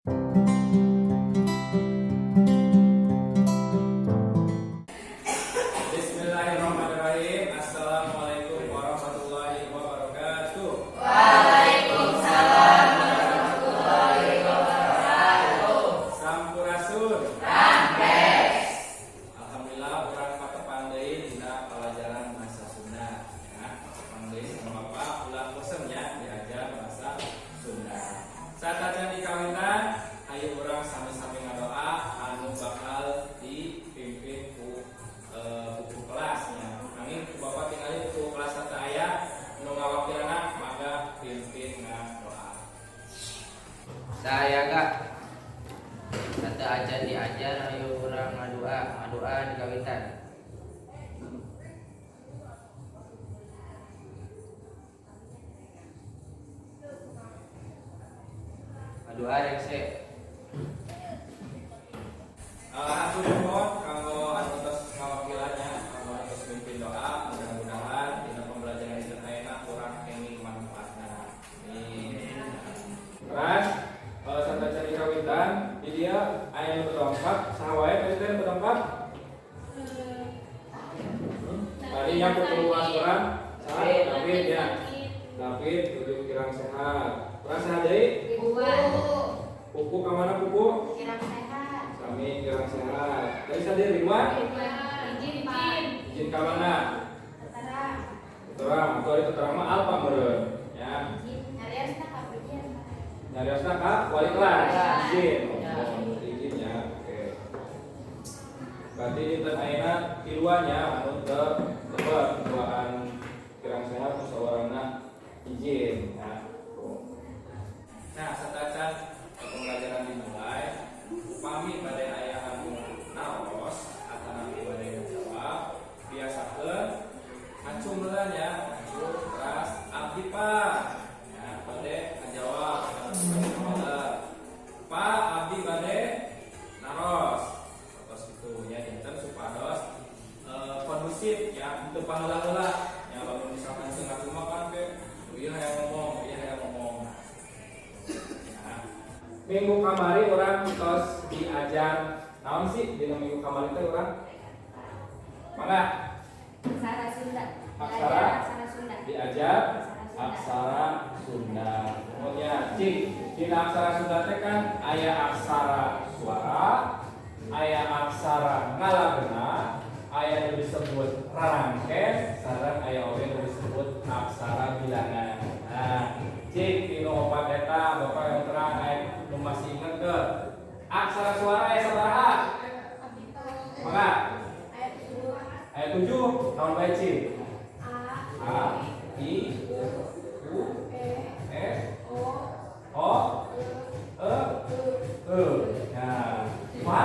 Bismillahirrahmanirrahim. Assalamualaikum warahmatullahi wabarakatuh. Waalaikumsalam warahmatullahi wabarakatuh. Sampurasun. Sampes. Alhamdulillah urang patepang deui dina pelajaran bahasa Sunda. Ya, patepang deui sama Bapak ulah bosen ya diajar bahasa Sunda. Satajan dikawintan, ayo urang sami-sami ngadoa anu bakal dipimpin ku buku kelasnya. Nanging ku Bapak tinggali buku kelas satu aya nu ngawakilna mangga pimpin ngadoa. Saya kak kata aja diajar ayo orang ngadoa di kawitan. Ngadoa rekse. Hatur nuhun kanggo anu tos ngawakilannya, kanggo anu tos mimpin doa, mudah-mudahan dina pembelajaran dinten ayeuna urang kenging manfaatna. Amin. Terus sampai cari kawitan, di dia aya nu berdompat, saha wae presiden berdompat? Tadi yang berkeluas urang, saha? David ya. David tujuh kirang sehat. Terus saha deui? Pupu ka mana pupu? Kami kirang sehat. Tadi sadir Ridwan? Izin ka mana? Terang. Atau itu terang mah alpa meureun. Ya. Nyariosna ka wali kelas. Izin. Oh, izin ya. Oke. Berarti dinten ayeuna tiluan ya anu teu tebet duaan kirang sehat musyawarahna izin ya. Nah, satacan pembelajaran dimulai. Upami bade aya anu naos atanapi bade ngajawab, biasakeun acungeulan ya, acung teras abdi Pak. Ya, bade ngajawab Pak abdi bade naros. Terus itu ya dinten supados kondusif ya, untuk paheula-heula ya lamun misalkan setengah rumah kan ke ieu hayang ngomong, ieu hayang ngomong. Minggu kamari orang tos diajar naon sih dina minggu kamari teh urang? Mangga Aksara Sunda. Aksara Sunda. diajar aksara Sunda. Kemudian cik dina aksara Sunda teh kan aya aksara suara, aya aksara ngalageuna, aya nu disebut rarangken, sareng aya oge nu disebut aksara bilangan. Nah, cik dina opat eta Bapak yang terang nu masih inget ke aksara suara aya sabaraha? Mangga ayat 7 naon bae cik? A I U E O E nah ma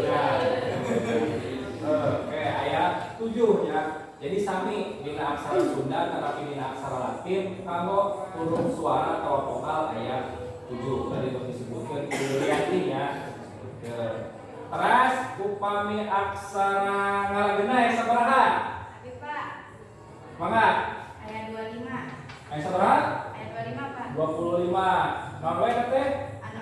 nah oke ayat 7 ya. Jadi sami dina aksara Sunda tetapi dina aksara Latin kanggo huruf suara atau vokal ayat 7 tadi disebutkan kuliahnya. Terus upami aksara ngalageuna aya sabaraha? Mangga Ayat 25. aya sabaraha? Ayat 25, Pak. 25. Naon bae teh? Anu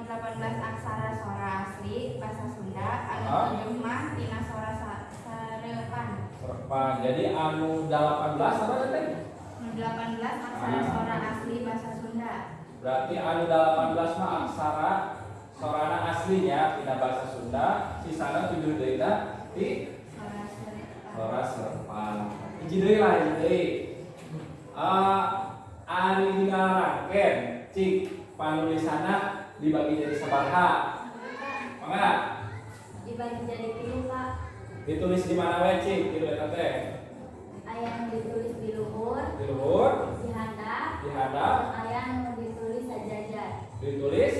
18 aksara suara asli bahasa Sunda, anu Ah. 7 mah tina suara sarepan. Serpan. Jadi anu 18 apa teh? Anu 18 aksara suara asli bahasa Sunda. Berarti anu 18 mah aksara sorana aslinya dina bahasa Sunda, sisana 7 deui di Suara sarepan. Sora serpan. Hiji deui lah, hiji deui. Ari dingarangkeun cik panulisanna dibagi jadi sabaraha? Mangga Dibagi jadi 3, Pak. ditulis di mana wae cik kitu eta teh? Aya yang ditulis di luhur, Di luhur, di handap, di hadap, aya yang ditulis sajajar. ditulis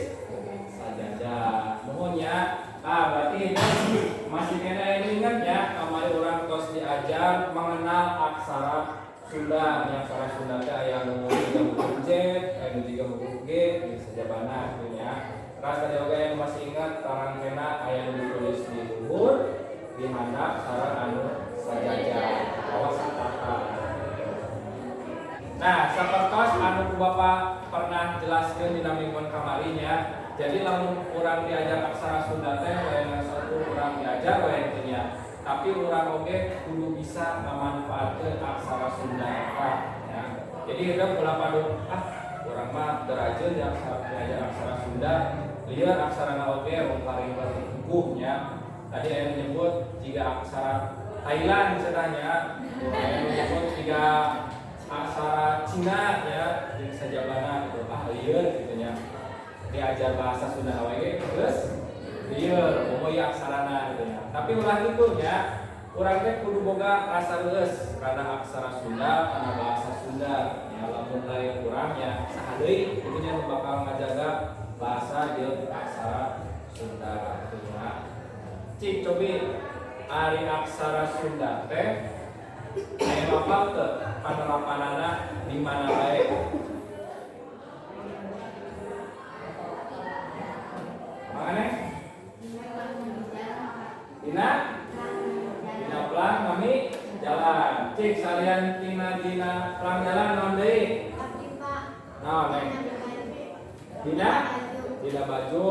sajajar. Nuhun ya. Nah, berarti ini masih kena ingat ya, kamari orang tos diajar mengenal aksara Sunda. Yang aksara Sunda teh aya nu 3 huruf J, aya nu 3 huruf G, ieu sajabana gitu ya. Terus tadi oge yang masih ingat tarang kena aya nu ditulis di luhur, di handap sareng anu sajajar. Awas tata. Nah, sapertos anu ku Bapak pernah jelaskeun dina mingguan kamari nya. Jadi lamun urang diajar aksara Sunda teh lain satu urang diajar we teh nya. Tapi urang oge kudu bisa ngamanfaatkeun aksara Sunda eta ya. Jadi hidup ulah padu urang mah derajeun diajar aksara Sunda, lieur aksarana oge wong paling berkukuh nya. Tadi aya menyebut jika aksara Thailand misalnya, aya menyebut jika aksara Cina ya, jeung sajabana gitu. Lieur gitu nya. Diajar bahasa Sunda awake terus lieur momoy aksarana gitu ya. Tapi ulah kitu nya, urang teh kudu boga rasa leus kana aksara Sunda, kana bahasa Sunda. Ya lamun lain urang nya saha deui kitu nya bakal ngajaga bahasa jeung aksara Sunda gitu ya. Cik cobi ari aksara Sunda teh aya apa teh panerapanana di mana bae? Makanya Dina pelang kami jalan. Cik salian dina pelang jalan naon deui? Naon neng? Dina baju.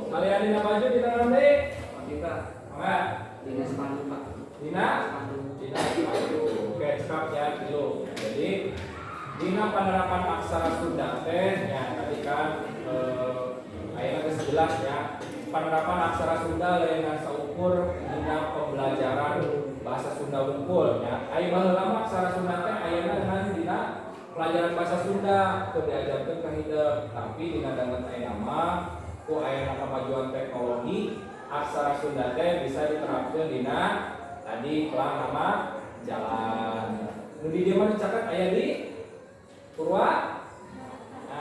Salian dina baju dina naon deui? Kita. Mangga. Dina sepanduk Pak. Dina sepanduk. Oke, cekap ya dulu. Jadi dina penerapan aksara Sunda teh ya tadi kan ayat ke-11 ya. Penerapan aksara Sunda lain saukur dina pembelajaran bahasa Sunda unggul ya. Aya baheula aksara Sunda teh ayeuna dengan dina pelajaran bahasa Sunda teu diajarkeun ka hideuk, tapi dina dangan aya nama ku aya kemajuan teknologi aksara Sunda teh bisa diterapkeun dina tadi pelang nama jalan. Nu di dieu mah dicatat aya di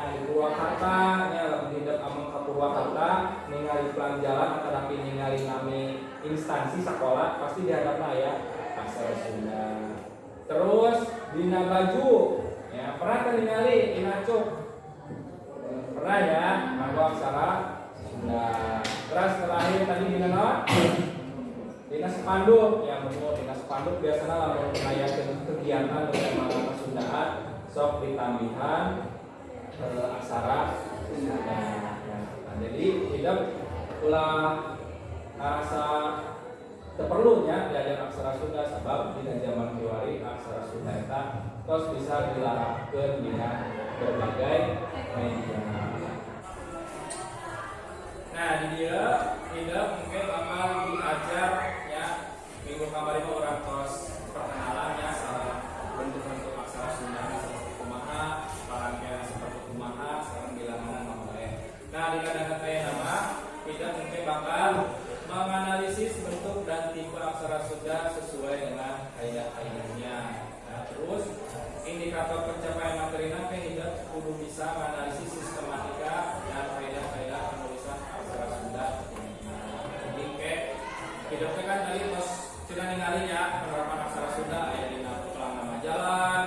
di Purwakarta nya lamun hidup among ka Purwakarta ningali pelang jalan atau tapi ningali nami instansi sekolah pasti dihadapna ya aksara Sunda. Terus dina baju ya pernah kan ningali dina cuk pernah ya nganggo aksara Sunda. Terus terakhir tadi dina naon? Dina spanduk ya bener dina spanduk biasanya lamun ngayakeun kegiatan dengan bahasa Sundaan sok ditambihan aksara Sunda. Nah, jadi hidup ulah rasa perlunya belajar aksara Sunda sebab di zaman kiwari aksara Sunda eta tos bisa dilarapkeun dina berbagai media. Nah, di dia hidup mungkin bakal diajar ya minggu kamari mah urang tos perkenalan ya salah bentuk-bentuk aksara Sunda seperti kumaha, parangnya seperti kumaha, sekarang bilangan mamae. Nah, di kadang aya nama kita mungkin bakal menganalisis bentuk dan tipe aksara Sunda sesuai dengan kaidah-kaidahnya. Nah, terus indikator pencapaian materina teh hidup kudu bisa menganalisis sistematika dan kaidah-kaidah penulisan aksara Sunda. Jadi kayak hidupnya kan tadi pas sudah ninggalinya penerapan aksara Sunda aya dina pelang nama jalan,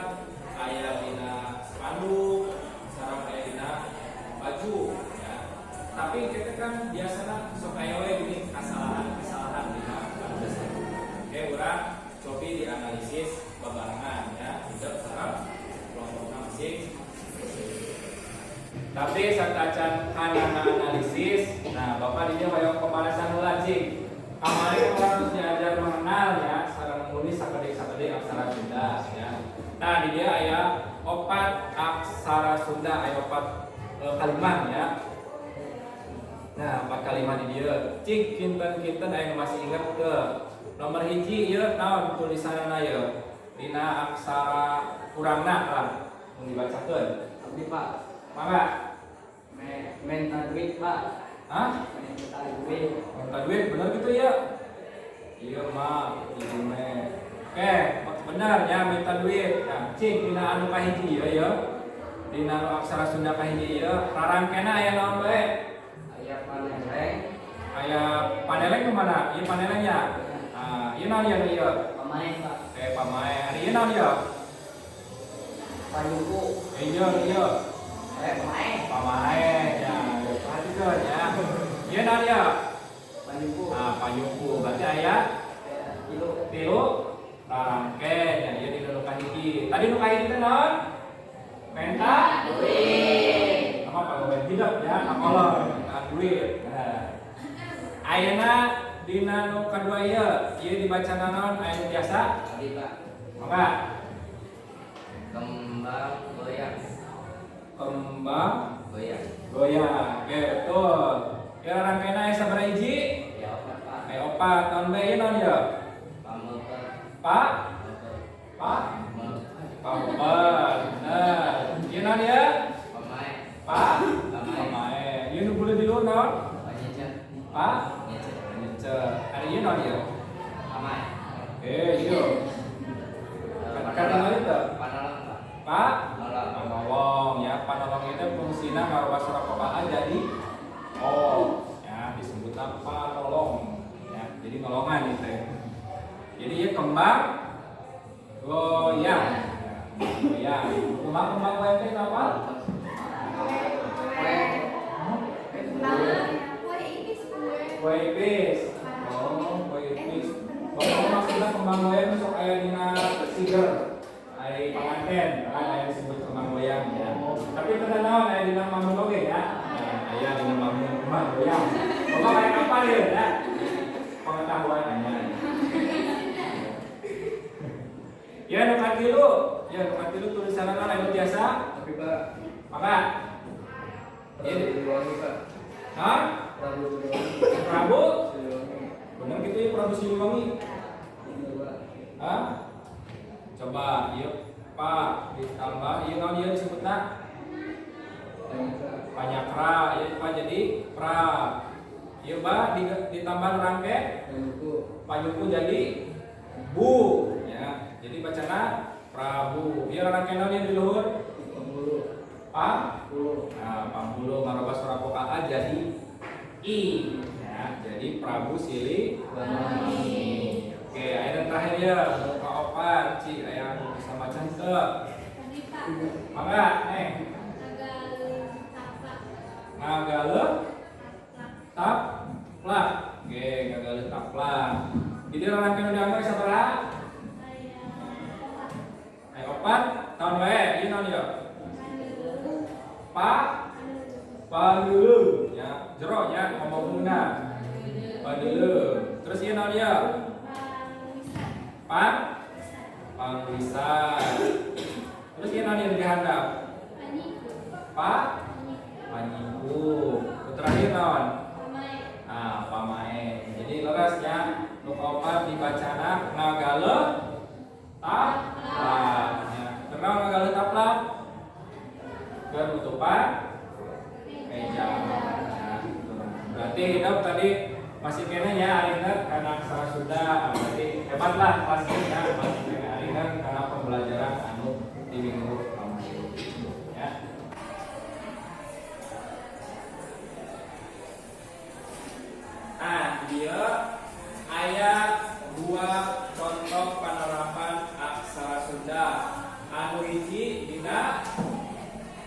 aya dina spanduk, sareng aya dina baju ya. Tapi kita kan biasanya sok aya we gini kesalahan dina penulisan. Oke, urang cobi dianalisis babarengan ya, hidup sareng kelompokna masing. Tapi satacan analisis, nah Bapak di dia hoyong pemanasan heula cing. Kamari harus diajar mengenal ya, sareng nulis sakedek-sakedek aksara Sunda ya. Nah, di dia aya 4 aksara Sunda, aya 4 kalimat ya. Nah, 4 kalimat di dia. Cik kinten-kinten aya masih ingat ke nomor hiji ieu naon tulisanna ieu? Dina aksara urangna lah mun dibacakeun. Abdi Pak, Mangga. Menta duit Pak. Hah? Menta duit. Minta duit bener gitu ya? Iya mah, ini mah. Oke, benar ya minta duit. Nah, cing dina anu kahiji ya. Dina anu aksara Sunda kahiji ya. Rarangkena aya naon bae? Aya paneleng. Aya paneleng ke mana? Ieu panelengnya. Nah, ieu naon ya ieu? Pamae Pak. Pamae. Ari ieu naon ya? Payuku. Ieu. Pamae. Pamae ya. Perhatikan ya. Ieu naon ya? Payuku. Nah, payuku. Berarti aya tilu rarangke ya ieu dina nu kahiji. Tadi nu kahiji teh naon? Menta duit. budak ya, akolor, duit. Nah. Ayeuna dina nu kadua ieu dibaca naon aya biasa? Tadi Pak. Maka Kembang goyang. kembang Goyang. goyang. Oke, betul. Kira rangkaina aya sabaraha hiji? Ya opat Pak. Aya 4. Tahun bae ieu naon ieu? Pameupeut. Pak? Pameupeut. Pak? Pameupeut. Pamupeun. Nah, ieu naon ieu? Pamae. Pak? Pamae. Pamae. Ieu nu beuleud di luhur naon? Panyecet. Pak? Nyecet. Nyecet. Ari ieu naon ieu? Pamae. Oke, ieu. Kadang itu. Panolong Pak. Pak? Nolong. Panolong ya. Panolong itu fungsina ngarupa surat kopaan jadi ya disebutnya panolong ya. Jadi nolongan itu. Jadi ieu kembang goyang. Goyang. Kembang goyang itu apa? Kue ipis. Oh, kue ipis. Kalau maksudnya kembang goyang sok aya dina siger. Aya panganten, kan aya disebut kembang goyang ya. Tapi teu naon aya dina mamun oge ya. Nah, aya dina mamun kembang goyang. Bapak kayak apa ya? Pengetahuan anya. Ya nu katilu, tulisanna anu biasa. Tapi Pak, Maka Prabu Siliwangi Pak. Hah? Prabu Siliwangi. Prabu? Siliwangi. Bener gitu ya Prabu Siliwangi? Bener Pak. Hah? Coba, yuk Pak, ditambah, iya naon ieu disebutna? Panyakra, ya Pak jadi pra. Ieu Pak ditambah rangke panyuku jadi bu, ya. Jadi bacana Prabu. Ieu rangke naon ieu di luhur? Nah, Pambulu ngaroba surat kopaan jadi I, ya. Jadi Prabu Siliwangi. Oke, ayat terakhir ya, muka opat, Ci, ayat bisa baca teu? Mangga, ngagaleuk taplak. Oke, ngagaleuk taplak. Jadi orang kena diambil sabaraha? Ayat opat, tahun bae, ieu naon ieu? Padeuleuh, ya, jero ya, ngomongna. Padeuleuh. Terus ieu naon ieu? Panglisan. Terus ieu naon ieu dihandap? Panyiku. Terakhir naon? Nah, pamae. Jadi leresnya nu kaopat dibacana ngagaleuk taplak. Ya, terus ngagaleuk taplak penutupan meja. Nah, berarti hidup tadi masih kena ya akhirnya karena aksara Sunda. Berarti hebatlah pastinya masih kena akhirnya karena pembelajaran anu di minggu kemarin. Ya. Nah, dia ayat 2 contoh penerapan aksara Sunda. Anu hiji dina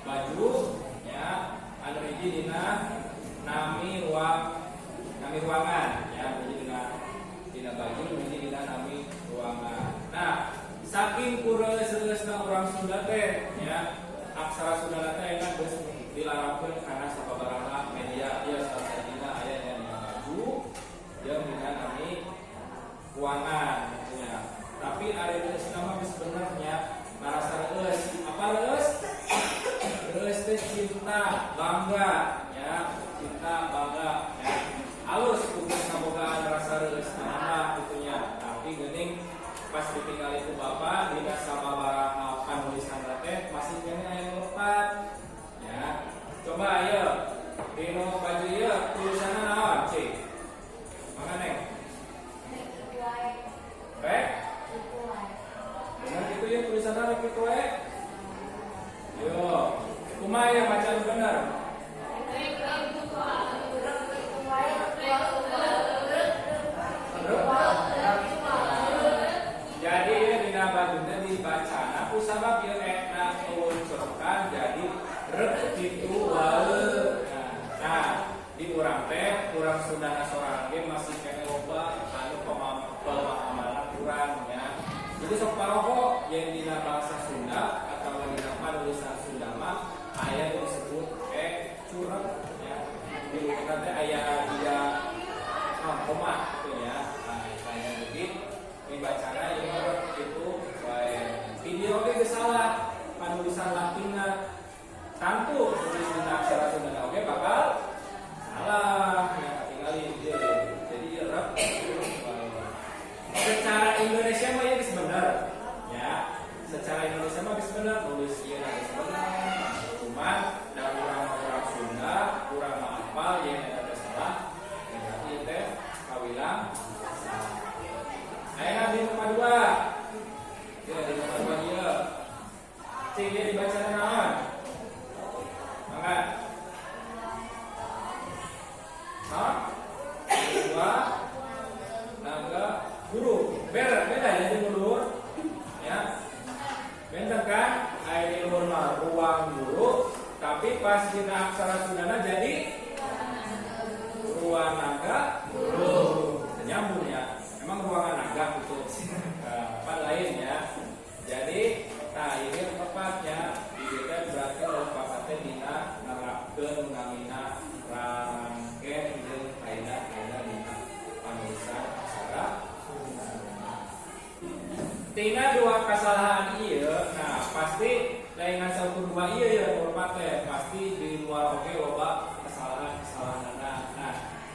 baju ya, anu hiji dina nami ruangan ya, hiji dina baju, hiji dina nami ruangan. Nah, saking kureus-reusna urang Sunda teh ya, aksara Sunda teh enak geus dilarangkeun kana sababaraha media ieu salah satuna aya dina baju jeung dina nami ruangan ya. Tapi ari geus nama geus bener nya ngarasa reus. Apa reus? Reus teh cinta, bangga ya, cinta, bangga ya. Alus kudu ngabogaan rasa reus nah gitunya. Tapi geuning pas ditinggal itu Bapak dina sababaraha panulisan teh masih kene aya lepat ya. Coba ayo dino baju ieu tulisanna naon, Cik? Mangga Neng? Rek? Bener gitu ya tulisanna rek kitu we. Yo, kumaha ya bacaan bener? Jadi ya dina bajuna dibacana kusabab ieu eta diluncurkan jadi rek kitu wae. Nah, di urang teh urang Sundana sorangan ge masih kene loba anu pemahaman urang ya. Jadi sok paroho yang dina bahasa Sunda atau dina panulisan Sunda mah aya disebut kurang ya. Di nanti ayah dia koma gitu ya. Nah, saya jadi dibacanya itu baik. Video oke salah penulisan Latinnya tentu tulis dengan aksara Sunda oke bakal salah ya tinggalin jadi rep secara Indonesia mah ya benar ya secara Indonesia mah benar tulis iya harus benar cuman dan orang Sunda kurang hafal ya ada salah ya berarti itu kawilang ayo di nomor 2 ya di nomor 2 dia cek dia dibaca naon mangga dua naga guru beda ya di mundur ya bener kan aya di luhur mah ruang guru tapi pas dina aksara Sundana jadi ruang naga guru nyambung ya emang ruangan naga gitu apa lain ya jadi nah ini tepatnya dibeda berarti tepatnya dina nerapkeun ngamina rangke jeung kaida-kaida dina panulisan aksara tina dua kesalahan ieu nah pasti lain satu dua ieu ya hormat teh pasti di luar oke loba kesalahan-kesalahanna nah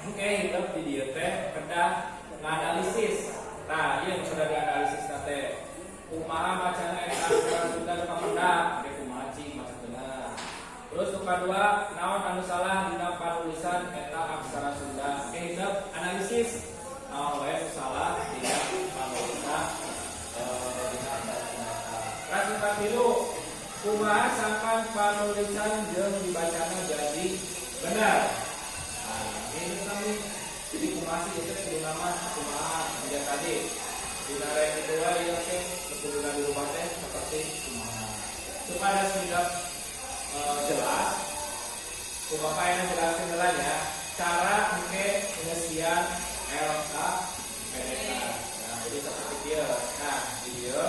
oke hidup di dieu teh kedah nganalisis nah ieu sudah dianalisis teh kumaha bacana eta aksara Sunda nu kapendak ge kumaha cing maca bener terus nu kadua naon anu salah dina panulisan eta aksara Sunda hidup analisis naon wae salah dina panulisan Rasa tilu kumaha sangkan panulisan jeung dibacana jadi benar. Nah, ini kami jadi kumaha sih itu kudu nama kumaha dia tadi. Dina rek kedua ieu teh keturunan di rumah teh seperti kumaha. Supaya sudah jelas kumaha yang jelaskan nilainya cara engke pengisian LK PDK. Nah, jadi seperti dia. Nah, dia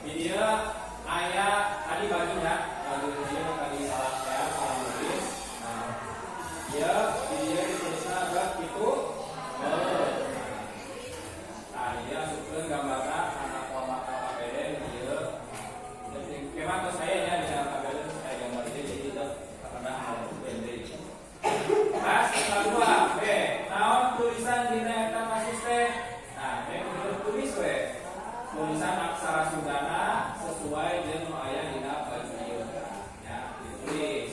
video ayah tadi baginya lagu video tadi salah saya salah nulis nah dia video ditulisnya agak itu nah dia masukkan gambarnya anak pola KPD dia jadi memang tuh saya ya di dalam KPD saya gambar ini jadi itu karena hal pendek pas kedua naon tulisan dina eta kasus teh nah tulis we tulisan aksara Sundana sesuai dengan aya dina baju ya ditulis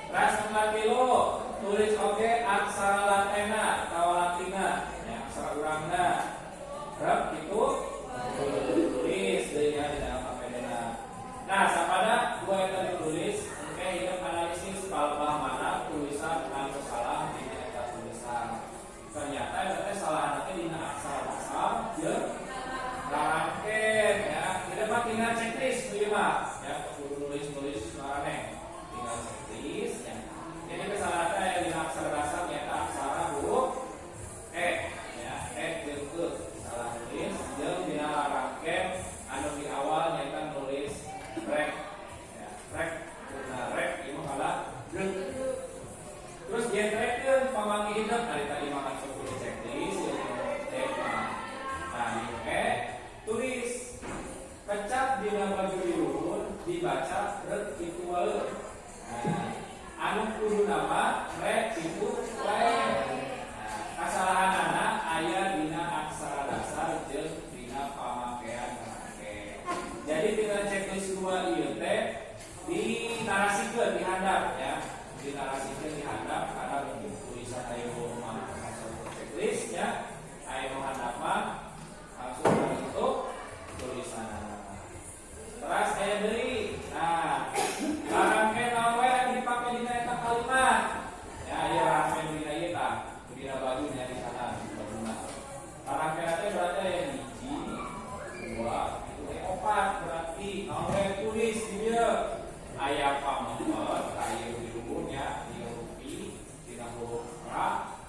ras nomor 3 tulis oke aksara Latina atau Latina ya aksara urangna rep itu tulis deui ya dina papedena nah sapada dua eta ditulis oke hidup analisis palbah mana tulisan anu salah di eta tulisan ternyata eta salah nanti dina aksara dasar jeung rangken ya kita mah tinggal checklist tuh mah ya kudu nulis marane tinggal checklist ya jadi kesalahan yang dina aksara dasar nyata aksara huruf ya jeung ke salah nulis jeung dina rangken anu di awal nyata nulis rek ya rek nah rek ieu mah kalah terus dia rek pamanggi hidup tadi mah masuk ke checklist nah tulis pecah dina baju diluhur dibaca rek itu wae anu kudu nama rek itu wae kasalahanana aya dina aksara dasar jeung dina pamakaian rangke jadi dina checklist 2 ieu teh dinarasikeun di handap ya dinarasikeun di handap karena tulisan aya mah masuk checklist ya aya handap langsung bentuk tulisan terus saya beri nah rangkaian nawe dipakai di eta kalimat ya ya rangkaian dina ieu tah dina bajunya di sana baguna rangkaian teh berarti aya hiji dua itu opat berarti nawe tulis di dieu aya pamengpeut aya di hurufnya di huruf I dina huruf ra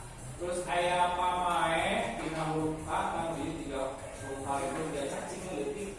terus aya pamae dina huruf A kan di 3 huruf itu dia cacing leutik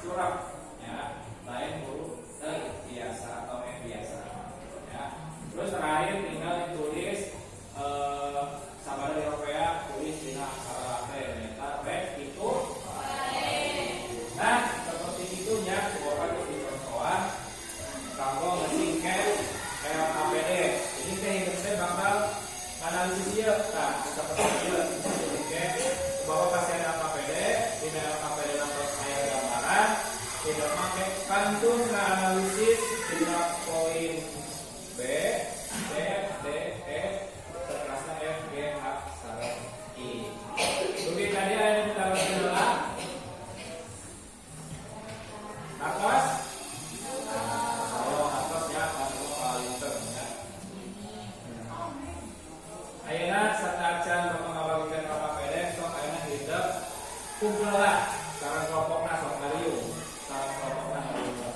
surat ya, lain huruf E biasa atau F biasa ya. Terus terakhir tinggal ditulis sabar di Eropa, tulis di aksara Latin ya, rek itu. Nah seperti itunya bukan di contohan kalau ngesingkat kayak APD ini kita bakal analisis dia. Nah seperti dia bahwa pasien APD tidak APD atau saya gambaran tidak pakai pantun analisis tidak poin B C D E seterusnya F G H sampai I. Jadi tadi ada yang kita adalah atas atas ya atau paling ya. Ayeuna satacan pengawalan KPD sok ayeuna hidup kumpul lah sareng kelompokna sok ngariung sareng kelompokna ngariung sok.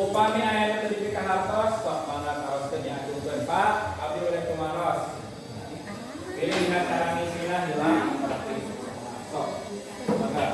Upami ayat tadi ka hartos, kok mangga kaoskeun diaturkeun Pak, abdi urang kumaros. Pilih cara ngisina hilang. Sok. Mangga.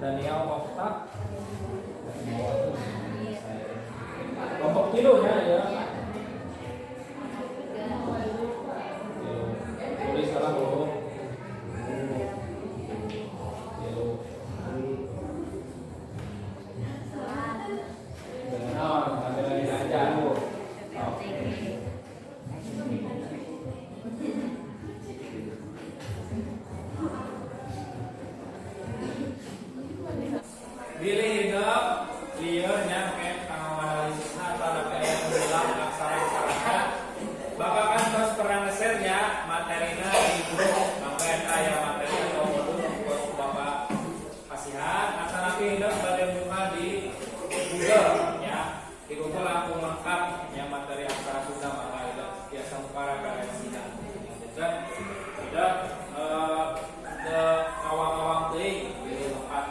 Daniel Kofta kelompok kilo ya tulis salah dulu ada lagi aja pilih hidup liurnya kayak analisis atau kayak ulang aksara aksara bapak kan terus pernah ngesernya materinya di grup maka ayah materi atau modul buat bapak kasihan aksara hidup badan buka di Google ya di Google langsung lengkap yang materi aksara Sunda maka itu biasa para karensinya dan tidak awang-awang ting jadi lengkap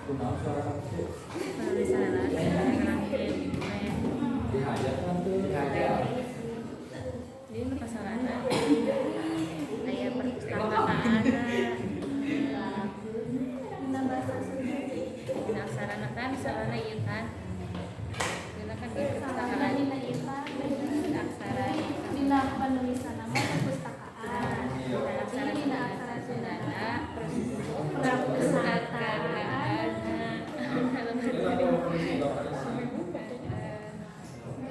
Kunaon suara kecil? Penulisan rangkaian Dihajar kan tuh. Dihajar. ini pasangan ayah perpustakaan Dina bahasa Sunda. dina aksara kan sarana ieu kan dina kan di Sarana perpustakaan dina ieu dina aksara dina penulisan nama perpustakaan. dina aksara Dina aksara Sundana perpustakaan. Ini apa polisi lokal sih?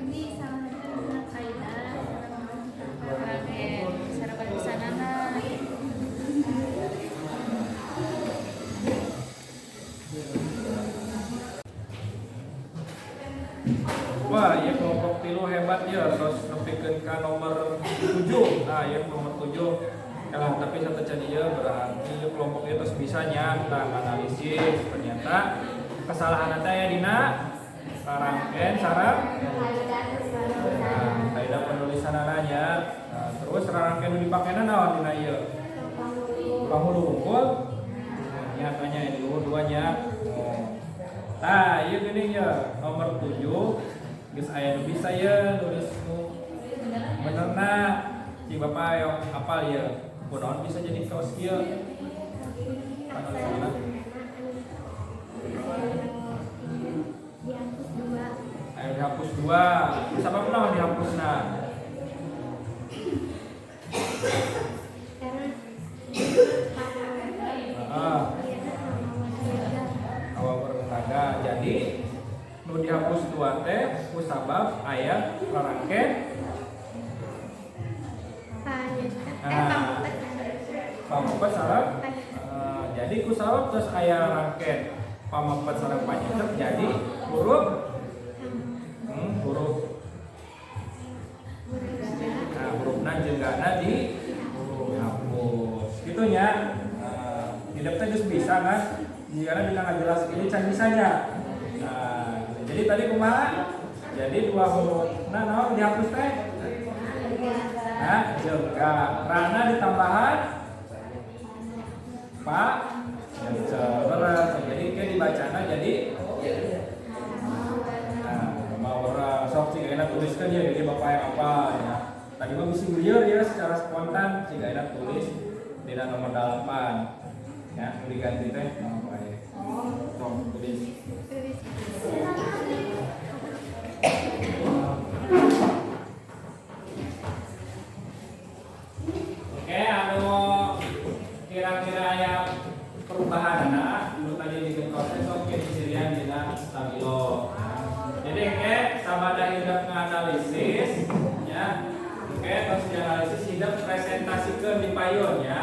Ini salah satu dina kaidah. rangkaian sarana perpustakaan Wah, ya kelompok tilu hebat ya, terus nepikeun ka nomor 7. Nah, ya nomor 7. Kalah tapi satu can ieu berarti kelompok itu terus bisa nyata analisis. Ternyata kesalahan aya dina rangkean syarat kaidah penulisan ananya. Nah, terus rangkean nu dipakena naon dina ieu? Pahulu unggul. Nyatanya yang dulu duanya. Nah, ieu geuning ya nomor 7. Geus aya nu bisa ya nulis nu benerna si Bapak yang hafal ya. Kunaon bisa jadi kaos kieu? Panulisana. Dihapus dua. Aya dihapus 2. Sabab naon dihapusna? Karena Awal berolahraga. Jadi nu dihapus 2 teh kusabab aya rarangkeun pamepet sareng jadi kusabab terus aya rangkeun pamepet sareng panyetet jadi huruf huruf hurufna jenggana dihapus gitu nya. Hidup teh geus bisa kan jika dina ngajelas ini can bisanya. Jadi tadi kumaha? Jadi 2 hurufna naon dihapus teh? Jengga. Rana ditambahan pak beres. Jadi ke dibacana jadi mau orang sok sih enak tuliskan ya jadi bapak yang apa ya. Tadi mah bisa liur ya secara spontan sih enak tulis di nomor 8 ya diganti teh apa ya. Sok tulis. Oke, kira-kira aya perubahan nu tadi di proses oke disirian dina stabilo. Jadi oke, sabada hidup nganalisis ya. Oke, terus dianalisis hidup presentasikan di payun ya.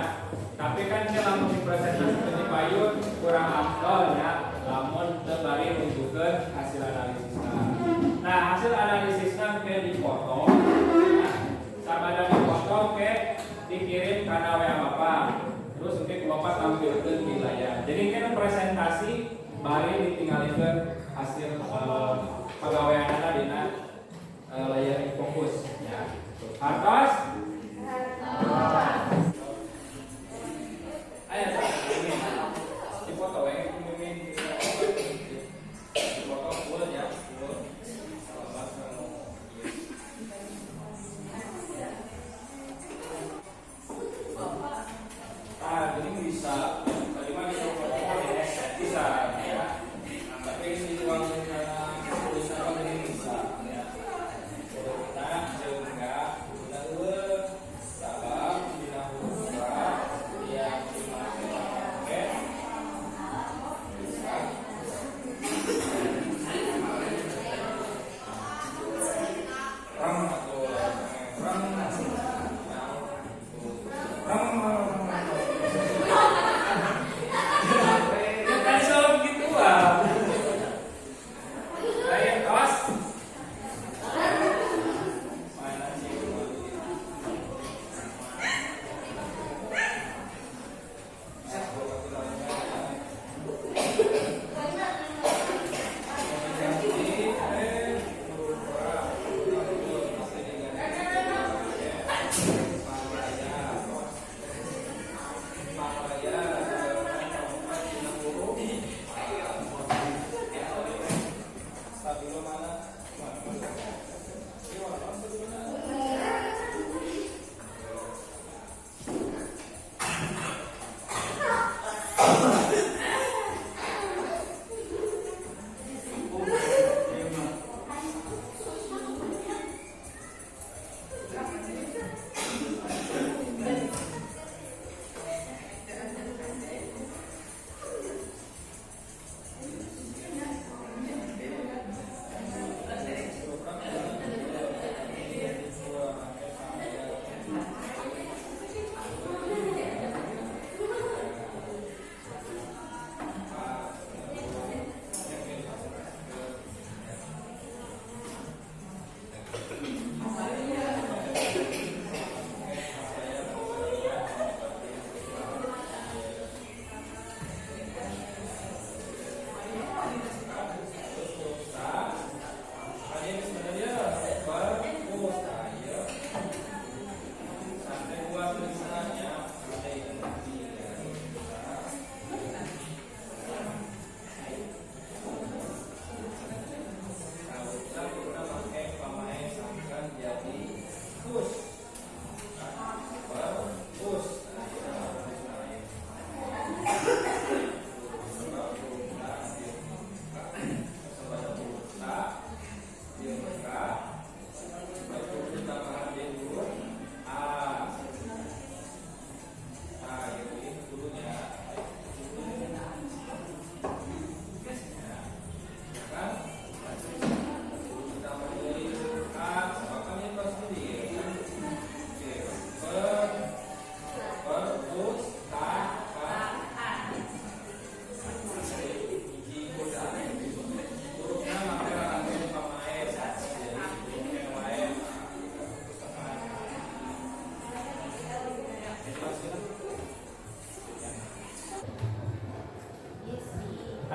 Tapi kan kalau dipresentasikan di payun kurang afdol ya. Lamun teu bari nunjukkeun hasil analisisna. Nah, hasil analisisna ke dipoto. Sabada dipoto ke dikirim kana WA Bapak. Terus oke Bapak tampilkeun di layar. Jadi kan presentasi bari ditinggalikeun hasil pagaweanna dina layar fokus ya. Hartos ayo dipoto we dipoto full ya full. Jadi bisa tadi mah bisa ya. Tapi ini uang karena tulisan ini bisa ya. Kalau kita juga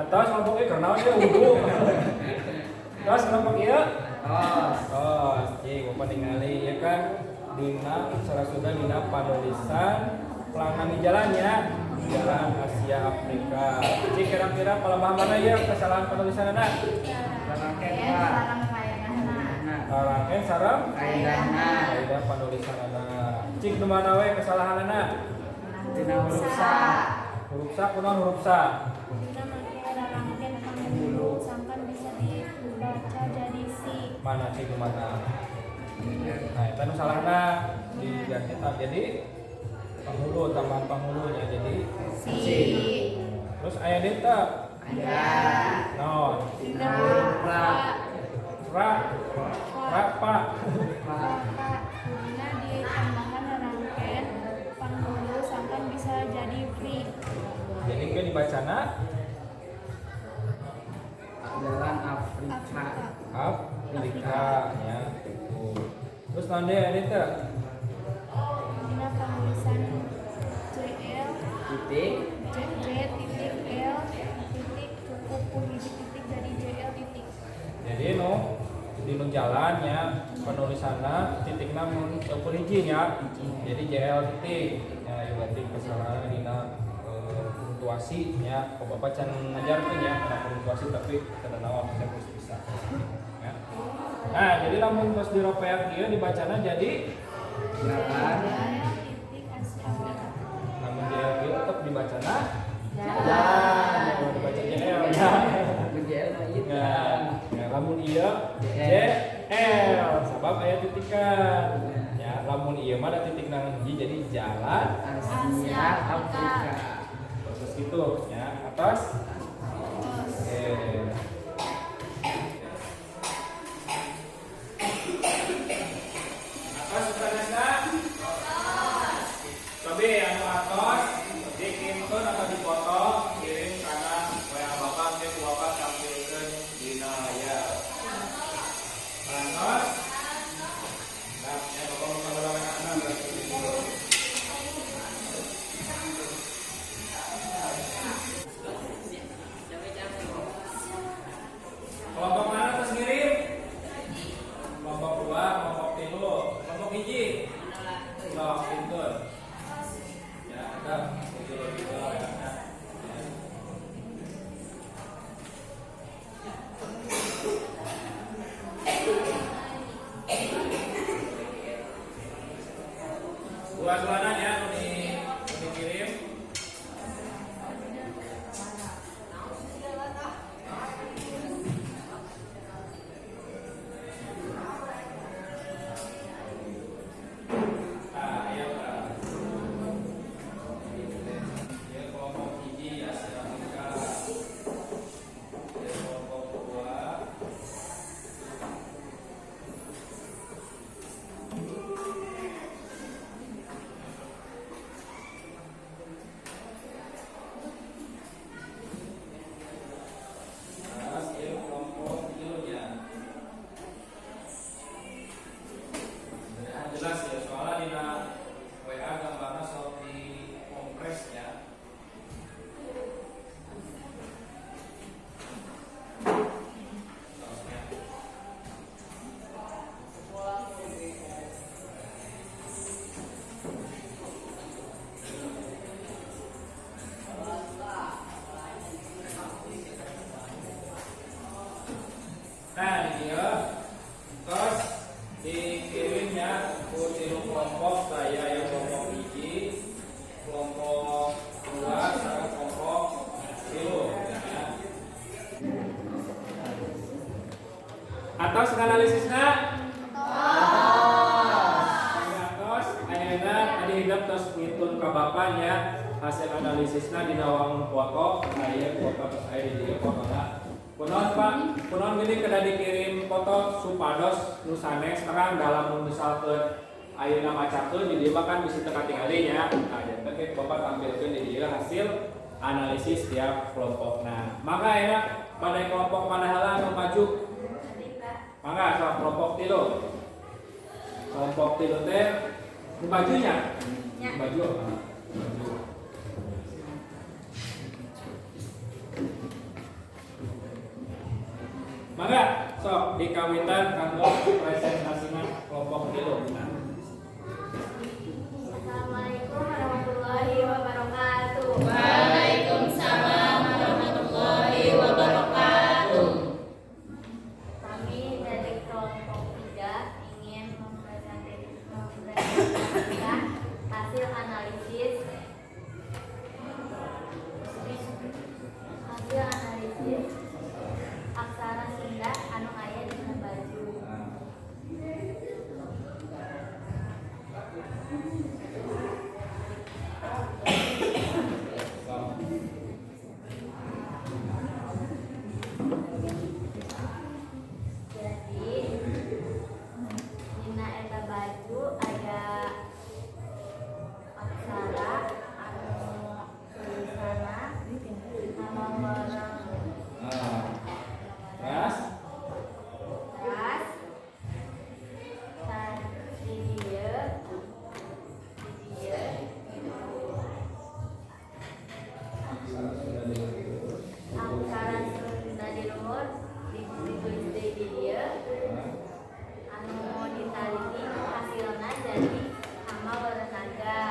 Atas kelompok ieu karena dia wudu. Terus kelompok ieu Tos. tos. Cik, Bapak ningali ya kan dina sarasuda dina panulisan pelanggan di jalannya Jalan Asia Afrika. Cik, kira-kira pelemahan mana ya kesalahan penulisan anak? Sarang kayanana. Rangken sareng Kaidahna. kaidah penulisan anak. Cik, di mana we kesalahan anak? Dina huruf sa. Huruf sa kunaon huruf sa? Dina make rangken panghulu sangkan bisa dibaca jadi si. Mana cik di mana? Nah, itu nu salahna diganti jadi panghulu tambahan panghulunya jadi Si. terus aya deta Ada. non Dina huruf ra. ra pa Maka dina ditambahan rangken panghulu sangkan bisa jadi free. jadi ke dibacana Jalan Afrika. Afrika. Afrika ya tuh. Terus nanti aya deta Dina penulisan JL Titik. J titik L titik cukup hiji titik jadi JL titik. jadi di nu jalannya penulisanna titikna mun ukur hiji nya jadi JL titik ya ieu berarti kesalahan dina punktuasi nya kok Bapak can ngajarkeun ya kana punktuasi tapi kada naon saya geus bisa ya. Nah jadi lamun pas diropeak ieu dibacana jadi Jalan. JL titik Asia Afrika. lamun JL ieu tetep dibacana Jalan. kalau dibaca JL ya. Menjel mah ieu. Ya, lamun ieu JL sabab aya titikan. Ya, lamun ieu mah ada titik nang hiji jadi jalan Asia Afrika. proses gitu ya. Atas. Oke. Atas saudara. Coba anu atas dikirimkeun atau dipoto kirim kana WA Bapak ke Bapak tampilkeun dina layar. Atas. Nah, ya Bapak mau ngelawan anak berarti dulu. Kelompok mana terus ngirim? Kelompok 2, kelompok 3, kelompok hiji. Kelompok pintur. Ya, ada pintur juga ya. Dua-duanya ya, dikirim. Ah, iya Pak. Ya, kelompok hiji Asia Afrika. Ya, kelompok 2. Terus ya, kelompok 3 ya. Jelas ya soalnya di WA gambarnya sok di kompres ya. Terusnya. Nah dia terus dikirimnya ke tilu kelompok saya yang kelompok hiji, kelompok 2, sama kelompok tilu ya. Atas analisisnya atas ayeuna tadi hidup terus ngitun ka bapaknya hasil analisisnya di nawangun foto aya foto terus aya di dieu fotona. Kunaon Pak? Kunaon gini kada dikirim foto supados nu sanes terang dalam misalkeun ayeuna macakeun di dieu mah kan bisa teu katingali nya. Nah, jadi ke Bapak tampilkeun di dieu hasil analisis tiap kelompok. Nah, maka enak pada kelompok mana heula nu maju? Mangga sok kelompok 3. Kelompok 3 teh nu majunya. Maju. Maju. Mangga sok dikawitan kanggo presentasinya kelompok 3. Assalamualaikum warahmatullahi wabarakatuh. Waalaikumsalam warahmatullahi wabarakatuh. Kami dari kelompok 3 ingin mempresentasikan hasil analisis aksara Sunda anu aya dina baju. Jadi dina eta baju aya aksara anu tulisanna nama orang Ras ras tadi dia aksara Sunda di luhur ditulis di dia anu ditaliti hasilna jadi hama warnaga.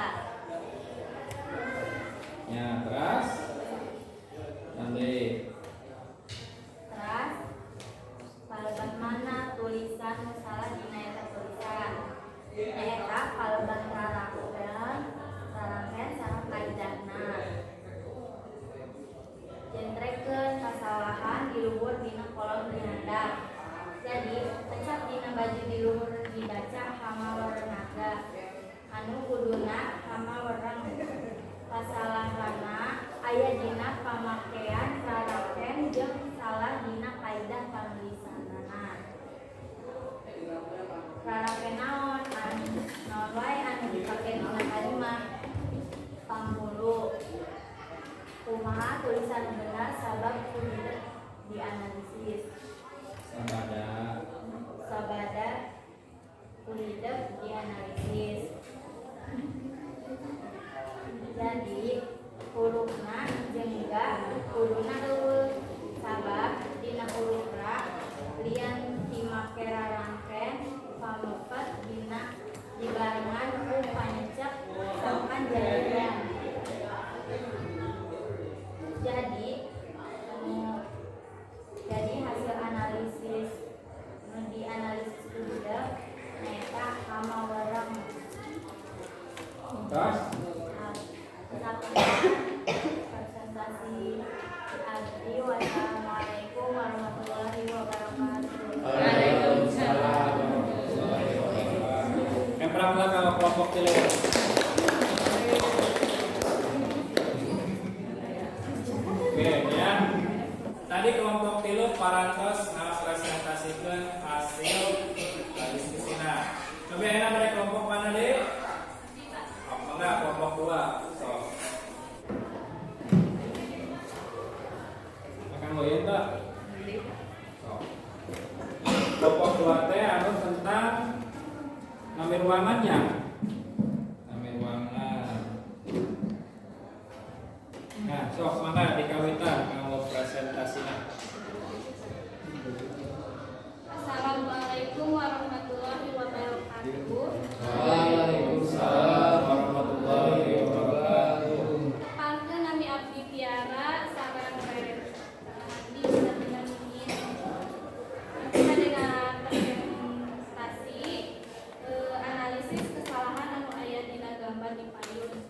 nya teras nanti Teras paleban mana tulisan nu salah dina eta tulisan eta paleban rarangkeun sareng kaidahna jentrekeun kasalahan di luhur dina kolom di handap. Jadi pecap dina baju di luhur dibaca hama warnaga anu kuduna hama warang kasalahanna aya dina pamakean raraken jeung salah dina kaidah panulisanana. Raraken naon wae anu dipake dina kalimat pamulu. Kumaha tulisan benar sabab kudu dianalisis. Sabada kulidak dianalisis. Jadi hurufna jengga kuduna eueuh sabab dina huruf ra lian dimake rarangken pamepet dina dibarengan ku pancek sangkan jadian. Jadi hasil analisis dianalisis kulidak eta hama warang. tas Presentasi abdi. Wassalamualaikum warahmatullahi wabarakatuh. Waalaikumsalam. Empranglah kalau kelompok 3. Oke ya. Tadi kelompok 3 parantos presentasikan hasil diskusinya. Coba enak pada kelompok mana deh? Enggak, kelompok 2. So. Akan ngoyen tak? So. Kelompok 2 teh anu tentang nama ruangannya. Nama ruangan. Nah, sok mangga dikawitan kalau presentasinya. Assalamualaikum warahmatullahi wabarakatuh. Waalaikumsalam warahmatullahi wabarakatuh. Pangkeun nami abdi Tiara sareng Abdi Sabinan Mungkin. Kita dengan presentasi analisis kesalahan anu aya dina gambar di payun.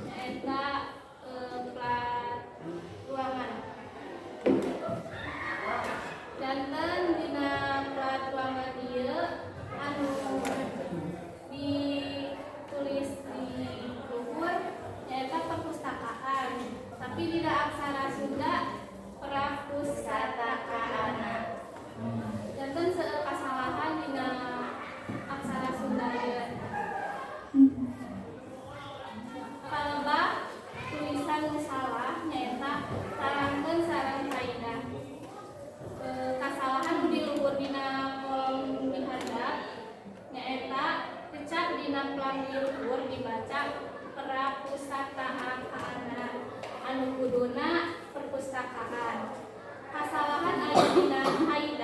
Nyaeta plat ruangan. Janten dina plat ruangan ieu anu ditulis di luhur nyaeta perpustakaan, tapi dina aksara Sunda prapustakaan. Janten seueur kasalahan dina aksara Sunda ieu. Kalebah tulisan nu salah nyaeta sarangkeun sareng kaidah. Kasalahan nu di luhur dina kolom di handap nyaeta kecap dina plan di luhur dibaca prapustakaan anu kuduna perpustakaan. Kasalahan aya dina kaidah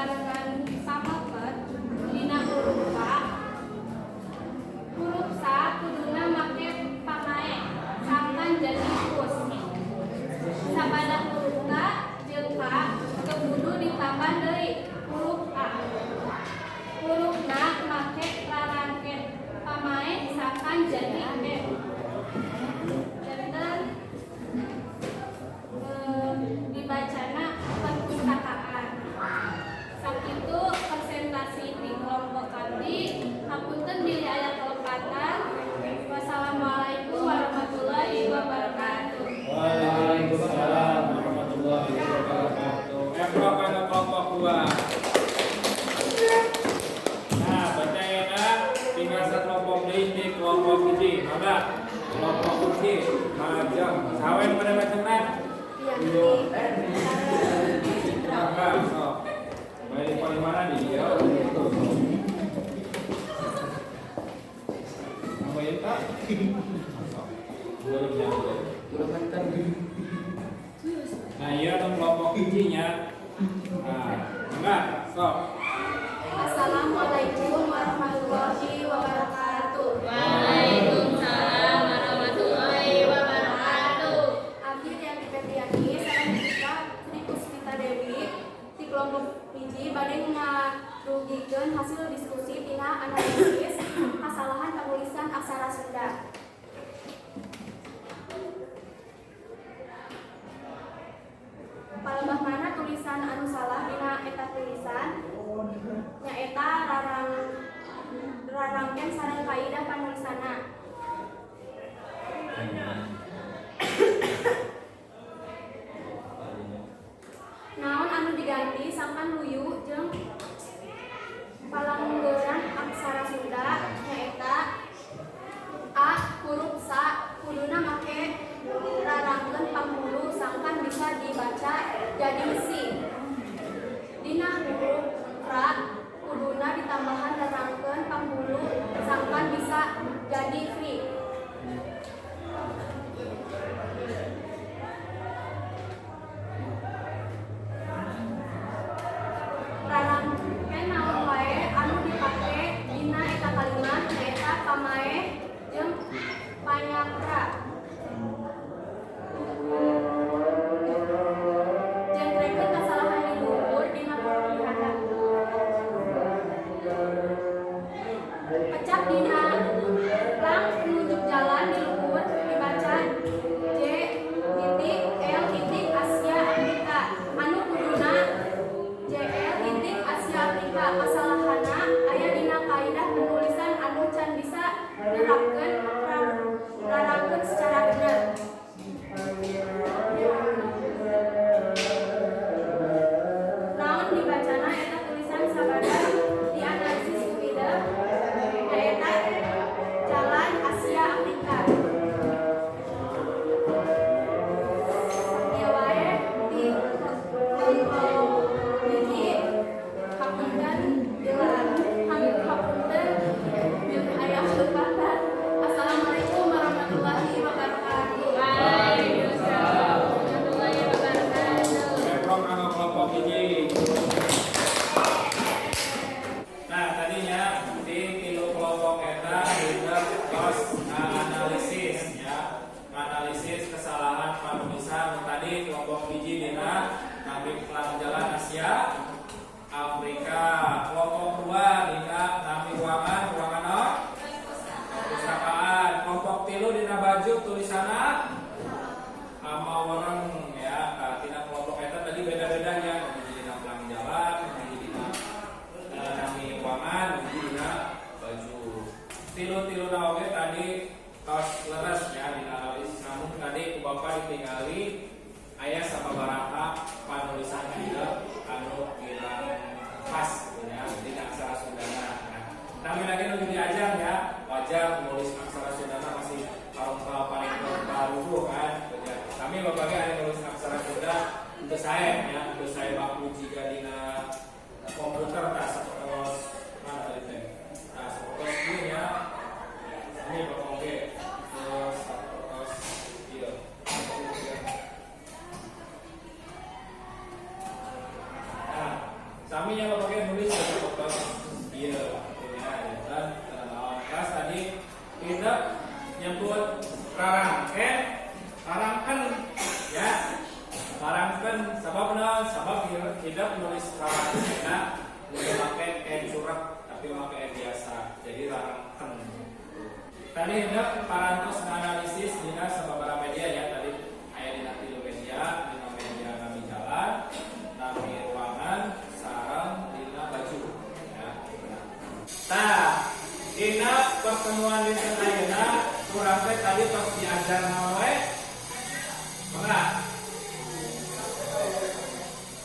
barengan samakeun dina huruf Ka. Huruf Sa kuduna make pamae sangkan jadi pus. Sabada huruf Ka jeung Ka kudu ditambah deui huruf A. Huruf Na make rarangkeun pamae sangkan jadi E. Dibacana perpustakaan. Sakitu presentasi di kelompok abdi. Hapunten bilih aya kelepatan. Wassalamualaikum warahmatullahi wabarakatuh. Waalaikumsalam warahmatullahi wabarakatuh. Kelompok pada kelompok 2. Nah, baca ya nak. Tinggal satu kelompok di kelompok ini. Maka kelompok ini majang. Sawen pada macam-macam. Maka so. Baik paling mana nih ya? Nama ya tak? Belum nyampe. Nah, iya dong kelompok bijinya. Nah, enggak, stop. Assalamualaikum warahmatullahi wabarakatuh. Waalaikumsalam warahmatullahi wabarakatuh. Abdi yang dipetiaki sareng kita Sri Puspita Dewi di kelompok biji bade ngarugikeun hasil diskusi tina analisis kesalahan penulisan aksara Sunda. Palembah mana tulisan anu salah dina eta tulisan nyaeta rarangkeun sareng kaidah panulisanna. Naon anu diganti sangkan luyu jeung palanggeran aksara Sunda nyaeta A huruf Sa kuduna make rarangkeun pamulu sangkan bisa dibaca jadi Si. Dina huruf Ra kuduna ditambahan rarangkeun pamulu sangkan bisa jadi Fi. Rarangkeun naon wae anu dipake dina eta kalimat nyaeta pamae jeung panyakra. Jangkrekeun kasalahan di luhur dina pemilihan. Pecak dina lang penunjuk jalan di luhur dibaca J titik L titik Asia Afrika. Anu kuduna JL titik Asia Afrika. Kasalahanna aya dina kaidah penulisan anu can bisa nerapkeun rarangkeun secara bener. Naon dibacana eta tulisan sabada dianalisis ku ide nyaeta Jalan Asia Afrika. Ieu wae di kelompok biji hapunten jelas hapunten bilih aya kelepatan. Assalamualaikum warahmatullahi wabarakatuh. Waalaikumsalam warahmatullahi wabarakatuh. Kelompok anu kelompok biji. Nah, tadinya di tilu kelompok eta kita tos analisis ya. Analisis kesalahan penulisan tadi kelompok biji dina nami pelang jalan Asia Afrika. Kelompok 2 dina nami ruangan perpustakaan. Kelompok 3 dina baju tulisanna ama wareng ya. Tina kelompok eta tadi beda-bedanya. Biji dina pelang jalan, biji dina nami ruangan, biji dina baju. Tilu-tilu oge tadi tos leres ya dina analisis. Namun tadi ku Bapak ditinggali aya sababaraha panulisan ieu anu kirang pas Sami yang bagian nulis ada foto iya ya dan kelas tadi kita nyebut karangkan ya karangkan sabab tidak nulis karangna tidak pakai surat tapi pakai biasa jadi karangkan. Tadi hendak parantos analisis dina sababaraha media ya tadi aya dina 3 media, dina media kami jalan, nami ruangan, sareng dina baju ya. Tah, dina pertemuan dinten ayeuna urang teh tadi tos diajar naon we? Mangga.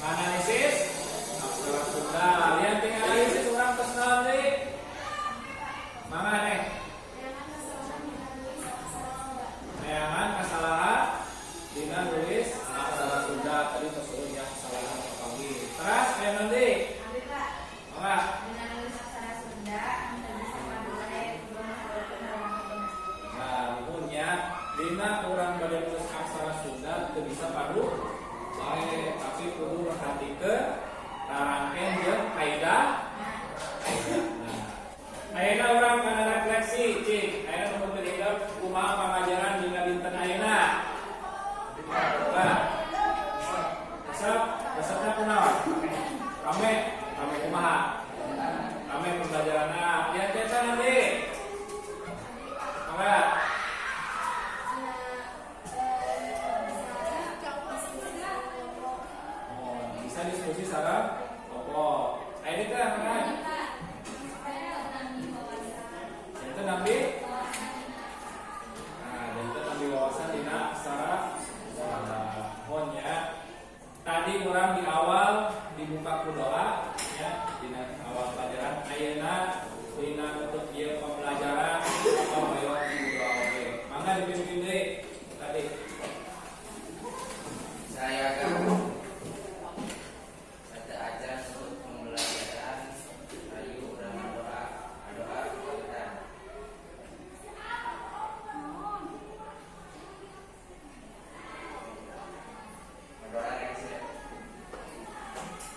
Analisis aksara Sunda. Lian tinggal analisis urang tos naon deui? Mangga neh. Neangan kesalahan dina nulis aksara Sunda tadi tersebut yang kesalahan terpanggil. Terus aya nanti. Mangga. Dengan nulis aksara Sunda anu bisa paduleh Nah, punya dina urang bade nulis aksara Sunda teu bisa padu bae tapi kudu perhatikeun rarangkeun jeung kaidah. Nah, ayeuna urang kana refleksi, cik. Ayeuna nu teu kumaha pangajaran dina dinten ayeuna. Nah, resepna kunaon? Rame kumaha? Rame pembelajaranna. Ya kita nanti. Mangga. Oh, bisa diskusi sareng kelompok. Ayo teh mangga. Itu nampi. Nah, dan itu nampi wawasan dina aksara mohonnya. Tadi kurang di awal dibuka ku doa ya dina awal pelajaran ayeuna dina untuk ieu pembelajaran pamayon di doa oge. Mangga dipimpin deui tadi. Saya akan kata ajar untuk pembelajaran ayu urang doa kita. Doa yang siap.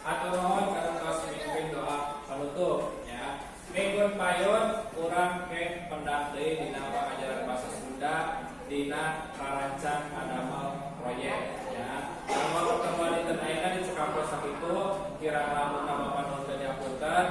Atur nuhun kana tos mimpin doa panutup ya. Minggun payon urang ke pendak deui dina pangajaran bahasa Sunda dina karancang adamel proyek ya. Kalau pertemuan dinten ayeuna di Cikampek sakitu kirang lamun ka Bapak nuntun nyapunten